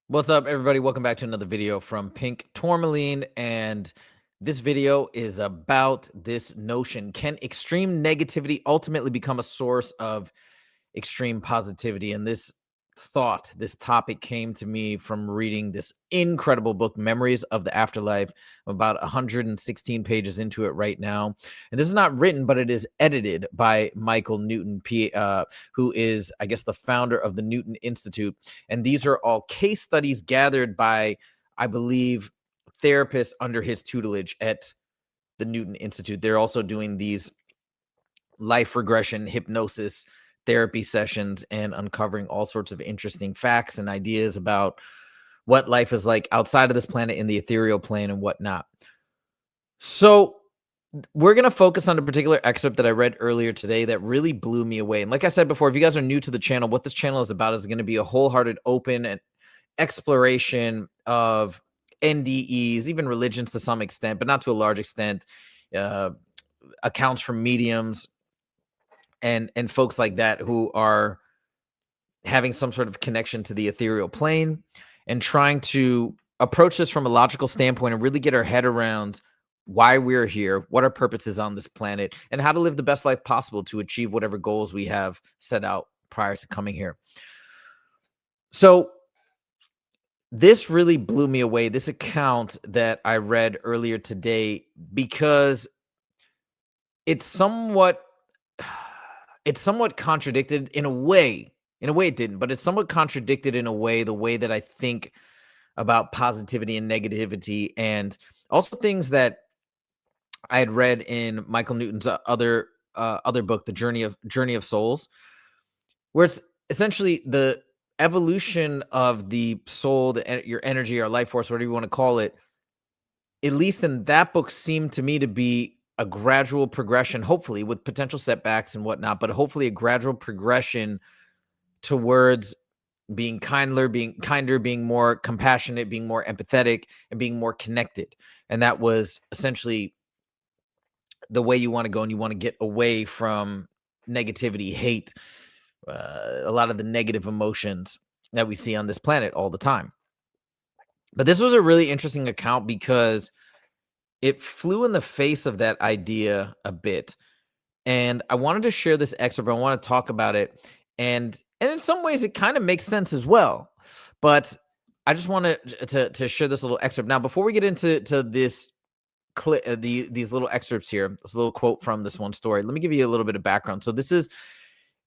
What's up, everybody? Welcome back to another video from Pink Tourmaline. And this video is about this notion. Can extreme negativity ultimately become a source of extreme positivity? And this topic came to me from reading this incredible book, Memories of the Afterlife. I'm about 116 pages into it right now. And this is not written, but it is edited by Michael Newton, who is, I guess, the founder of the Newton Institute. And these are all case studies gathered by, I believe, therapists under his tutelage at the Newton Institute. They're also doing these life regression hypnosis therapy sessions and uncovering all sorts of interesting facts and ideas about what life is like outside of this planet in the ethereal plane and whatnot. So we're going to focus on a particular excerpt that I read earlier today that really blew me away. And like I said before, if you guys are new to the channel, what this channel is about is going to be a wholehearted, open and exploration of NDEs, even religions to some extent, but not to a large extent, accounts from mediums, and folks like that who are having some sort of connection to the ethereal plane, and trying to approach this from a logical standpoint and really get our head around why we're here, what our purpose is on this planet, and how to live the best life possible to achieve whatever goals we have set out prior to coming here. So this really blew me away, this account that I read earlier today, because it's somewhat contradicted in a way. In a way it didn't, but it's somewhat contradicted in a way, the way that I think about positivity and negativity, and also things that I had read in Michael Newton's other book, The Journey of Souls, where it's essentially the evolution of the soul, your energy, or life force, whatever you want to call it. At least in that book, seemed to me to be a gradual progression, hopefully with potential setbacks and whatnot, but hopefully a gradual progression towards being kinder, being more compassionate, being more empathetic, and being more connected. And that was essentially the way you want to go, and you want to get away from negativity, hate, a lot of the negative emotions that we see on this planet all the time. But this was a really interesting account because it flew in the face of that idea a bit. And I wanted to share this excerpt. I want to talk about it. And in some ways, it kind of makes sense as well. But I just wanted to share this little excerpt. Now, before we get into this clip, these little excerpts here, this little quote from this one story, let me give you a little bit of background. So this is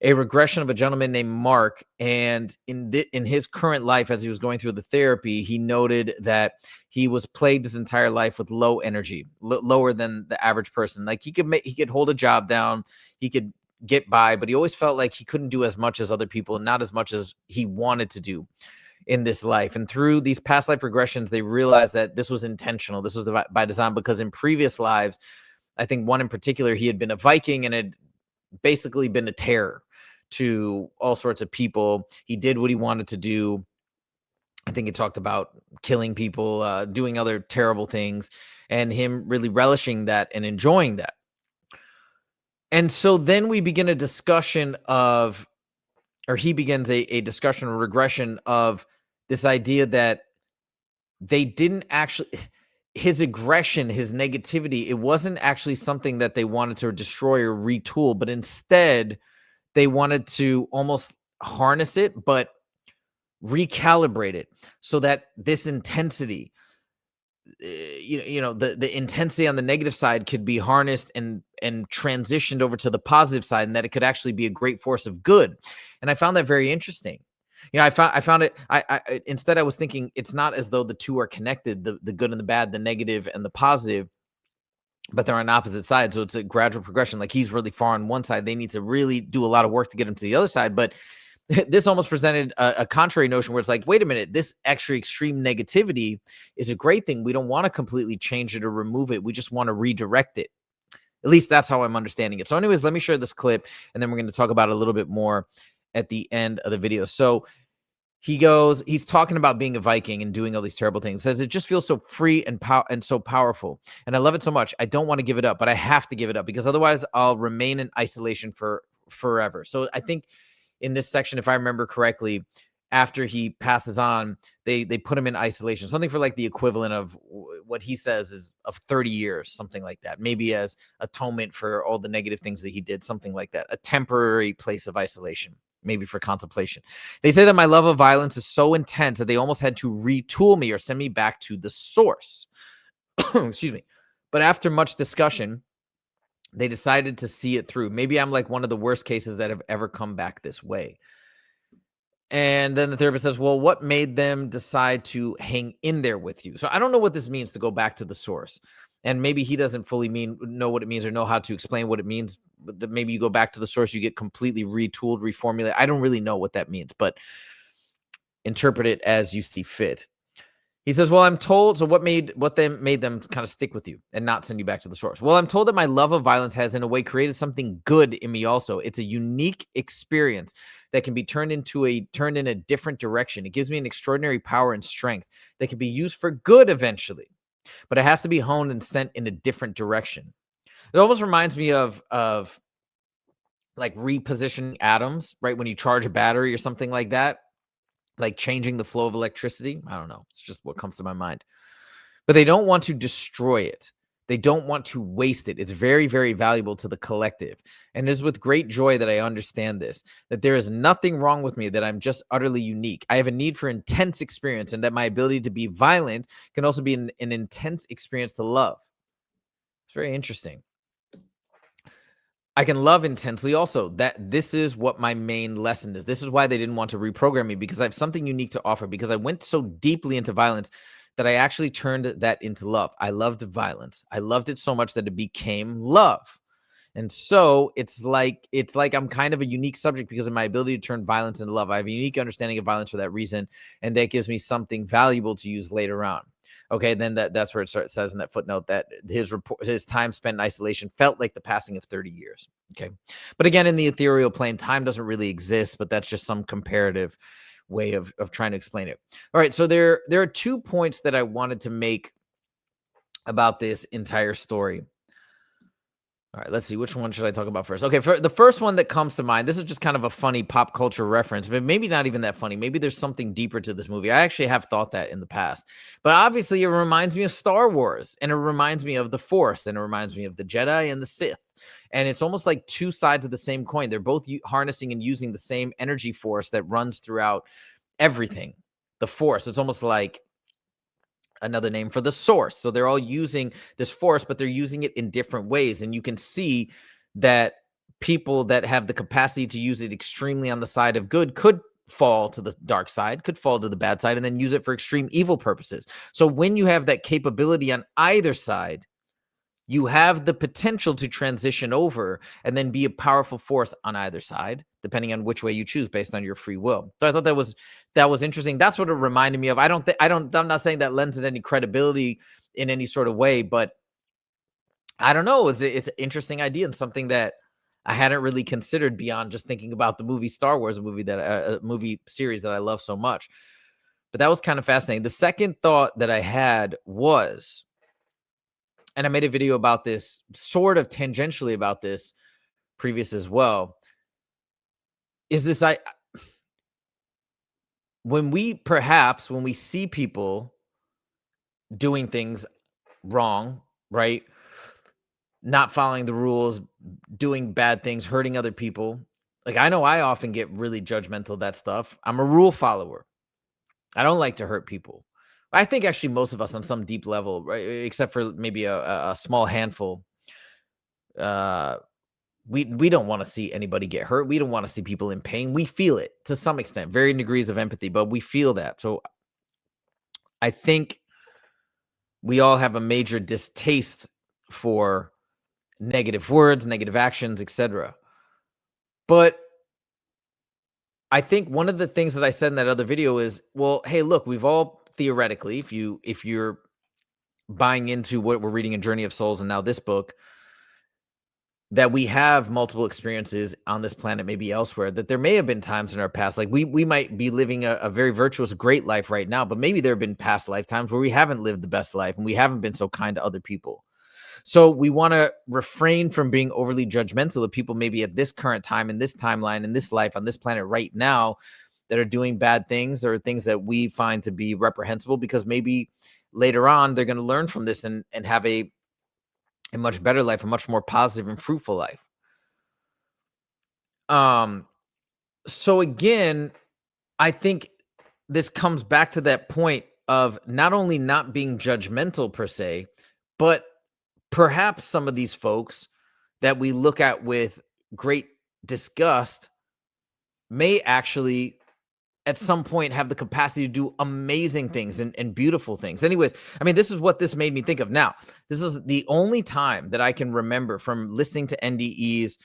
a regression of a gentleman named Mark. And in his current life, as he was going through the therapy, he noted that he was plagued his entire life with low energy, lower than the average person. Like he could hold a job down, he could get by, but he always felt like he couldn't do as much as other people, and not as much as he wanted to do in this life. And through these past life regressions, they realized that this was intentional. This was by design, because in previous lives, I think one in particular, he had been a Viking and had basically been a terror to all sorts of people. He did what he wanted to do. I think it talked about killing people, doing other terrible things, and him really relishing that and enjoying that. And so then we begin a discussion of, or he begins a discussion, a regression of this idea that they didn't actually, his aggression, his negativity, it wasn't actually something that they wanted to destroy or retool, but instead they wanted to almost harness it, but recalibrate it so that this intensity, the intensity on the negative side could be harnessed and transitioned over to the positive side, and that it could actually be a great force of good. And I found that very interesting. I found it. Instead, I was thinking it's not as though the two are connected, the good and the bad, the negative and the positive, but they're on opposite sides. So it's a gradual progression. Like he's really far on one side. They need to really do a lot of work to get him to the other side. But this almost presented a contrary notion where it's like, wait a minute, this extra extreme negativity is a great thing. We don't want to completely change it or remove it. We just want to redirect it. At least that's how I'm understanding it. So anyways, let me share this clip, and then we're going to talk about it a little bit more at the end of the video. So he's talking about being a Viking and doing all these terrible things. Says it just feels so free and so powerful. And I love it so much. I don't want to give it up, but I have to give it up because otherwise I'll remain in isolation for forever. So I think in this section, if I remember correctly, after he passes on, they put him in isolation, something for like the equivalent of what he says is of 30 years, something like that, maybe as atonement for all the negative things that he did, something like that, a temporary place of isolation, maybe for contemplation. They say that my love of violence is so intense that they almost had to retool me or send me back to the source. Excuse me. But after much discussion, they decided to see it through. Maybe I'm like one of the worst cases that have ever come back this way. And then the therapist says, well, what made them decide to hang in there with you? So I don't know what this means to go back to the source. And maybe he doesn't fully know what it means or know how to explain what it means. But maybe you go back to the source, you get completely retooled, reformulated. I don't really know what that means, but interpret it as you see fit. He says, well, I'm told, so what made them kind of stick with you and not send you back to the source? Well, I'm told that my love of violence has in a way created something good in me also. It's a unique experience that can be turned in a different direction. It gives me an extraordinary power and strength that can be used for good eventually, but it has to be honed and sent in a different direction. It almost reminds me of like repositioning atoms, right? When you charge a battery or something like that, like changing the flow of electricity. I don't know. It's just what comes to my mind. But they don't want to destroy it. They don't want to waste it. It's very, very valuable to the collective. And it is with great joy that I understand this, that there is nothing wrong with me, that I'm just utterly unique. I have a need for intense experience, and that my ability to be violent can also be an intense experience to love. It's very interesting. I can love intensely also. That this is what my main lesson is. This is why they didn't want to reprogram me, because I have something unique to offer, because I went so deeply into violence that I actually turned that into love. I loved violence. I loved it so much that it became love. And so it's like I'm kind of a unique subject because of my ability to turn violence into love. I have a unique understanding of violence for that reason, and that gives me something valuable to use later on. Okay, then that's where it says in that footnote that his time spent in isolation felt like the passing of 30 years. Okay, but again, in the ethereal plane, time doesn't really exist, but that's just some comparative way of trying to explain it. All right, so there are 2 points that I wanted to make about this entire story. All right, let's see. Which one should I talk about first? Okay, for the first one that comes to mind, this is just kind of a funny pop culture reference, but maybe not even that funny. Maybe there's something deeper to this movie. I actually have thought that in the past. But obviously, it reminds me of Star Wars, and it reminds me of the Force, and it reminds me of the Jedi and the Sith. And it's almost like two sides of the same coin. They're both harnessing and using the same energy force that runs throughout everything. The Force. It's almost like another name for the source. So they're all using this force, but they're using it in different ways. And you can see that people that have the capacity to use it extremely on the side of good could fall to the dark side, could fall to the bad side, and then use it for extreme evil purposes. So when you have that capability on either side, you have the potential to transition over and then be a powerful force on either side, depending on which way you choose based on your free will. So I thought that was interesting. That's what it reminded me of. I'm not saying that lends it any credibility in any sort of way, but I don't know. It's an interesting idea and something that I hadn't really considered beyond just thinking about the movie Star Wars, a movie series that I love so much. But that was kind of fascinating. The second thought that I had was, and I made a video about this, sort of tangentially about this previous as well, is this when we see people doing things wrong, right? Not following the rules, doing bad things, hurting other people. Like, I know I often get really judgmental of that stuff. I'm a rule follower. I don't like to hurt people. I think actually most of us on some deep level, right? Except for maybe a small handful, we don't want to see anybody get hurt. We don't want to see people in pain. We feel it to some extent, varying degrees of empathy, but we feel that. So I think we all have a major distaste for negative words, negative actions, etc. But I think one of the things that I said in that other video is, well, hey, look, we've all theoretically, if you're buying into what we're reading in Journey of Souls and now this book, that we have multiple experiences on this planet, maybe elsewhere, that there may have been times in our past, like we might be living a very virtuous, great life right now, but maybe there have been past lifetimes where we haven't lived the best life and we haven't been so kind to other people. So we want to refrain from being overly judgmental of people maybe at this current time, in this timeline, in this life, on this planet right now, that are doing bad things or things that we find to be reprehensible, because maybe later on they're going to learn from this and have a much better life, a much more positive and fruitful life. Um, so again, I think this comes back to that point of not only not being judgmental per se, but perhaps some of these folks that we look at with great disgust may actually at some point have the capacity to do amazing things and beautiful things. Anyways, I mean, this is what this made me think of. Now, this is the only time that I can remember from listening to NDEs,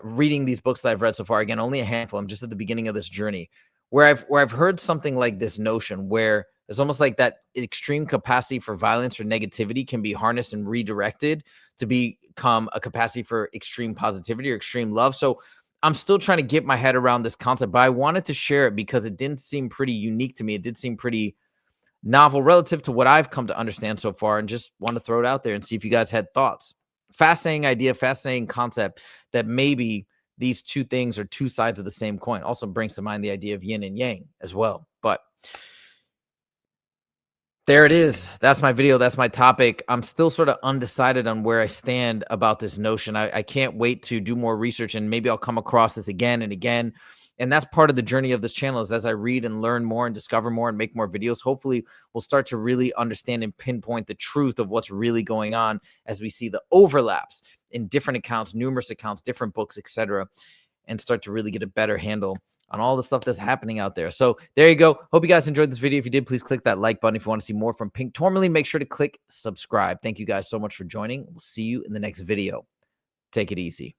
reading these books that I've read so far. Again, only a handful. I'm just at the beginning of this journey where I've heard something like this notion where it's almost like that extreme capacity for violence or negativity can be harnessed and redirected to become a capacity for extreme positivity or extreme love. So I'm still trying to get my head around this concept, but I wanted to share it because it didn't seem pretty unique to me. It did seem pretty novel relative to what I've come to understand so far, and just want to throw it out there and see if you guys had thoughts. Fascinating idea, fascinating concept that maybe these two things are two sides of the same coin. Also brings to mind the idea of yin and yang as well. But there it is. That's my video. That's my topic. I'm still sort of undecided on where I stand about this notion. I can't wait to do more research, and maybe I'll come across this again and again. And that's part of the journey of this channel, is as I read and learn more and discover more and make more videos, hopefully we'll start to really understand and pinpoint the truth of what's really going on as we see the overlaps in different accounts, numerous accounts, different books, etc., and start to really get a better handle on all the stuff that's happening out there. So there you go. Hope you guys enjoyed this video. If you did, please click that like button. If you want to see more from Pink Tourmaline, make sure to click subscribe. Thank you guys so much for joining. We'll see you in the next video. Take it easy.